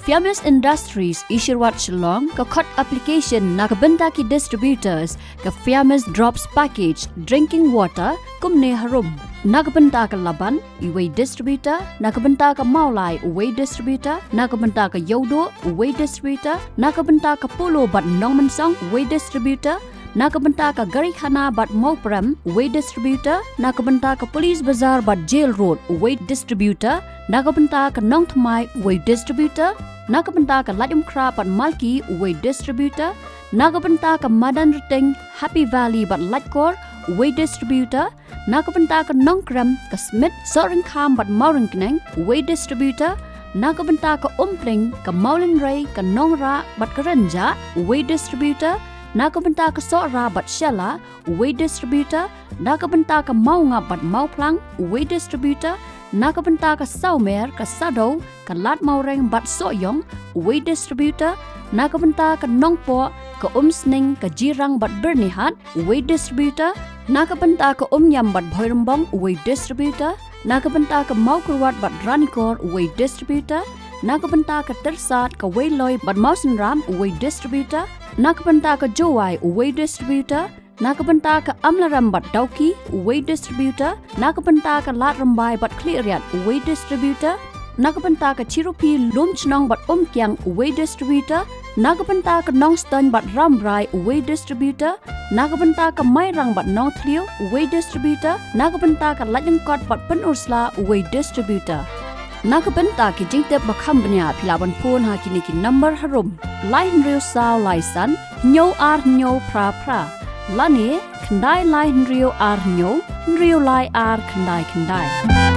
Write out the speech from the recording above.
Fiamis Industries Itshyrwat Shillong ka Khot application na Bynta ki distributors ka Fiamis drops package drinking water kumne harum Bynta ka laban iway distributor Bynta ka maulai uway distributor Bynta ka yodo uway distributor Bynta ka polo bat nong mansong uway distributor Bynta ka Garihana bat Mopram uway distributor Bynta ka Police Bazaar bat Jail Road uway distributor Bynta ka Nong Thmai uway distributor Bynta ka Lajum Kra bat Malki uway distributor Bynta ka Madan Riteng Happy Valley bat Lajkor uway distributor Bynta ka Nongkram ka Smith Sorin Kham bat Maurinkneng uway distributor Bynta ka Umpling ka Maulin Ray ka Nongra bat Karanja uway distributor Bynta ka Sora bat Shella uway distributor Bynta ka Maunga bat Mauplang uway distributor Bynta ka Saumer ka Sado ka Lat Maureng bat Soyong uway distributor Bynta ka Nongpo ka Umsning ka Jirang bat Bernihat uway distributor Bynta ka Umyam bat Bhoirambong uway distributor Bynta ka Maukurwat bat Ranikor uway distributor Bynta ka Tersat ka Wailoy bat Mausenram uway distributor Bynta ka Jowai uway distributor Bynta ka Amlaram bat Dauki uway distributor Bynta ka Lat Rambai bat Kliriat uway distributor Bynta ka Chirupi Lumchnong bat Umkyang uway distributor Bynta ka Nongston bat Rambrai uway distributor Bynta ka Mairang bat Nong Tliu uway distributor Bynta ka Lajengkot bat Penursla uway distributor Bynta ki jingtep bakambnya pilawan pun ha kini ki number harum lain riu sao laisan nyo ar nyo pra pra lani kendai lain riu ar nyo riu lai ar kendai kendai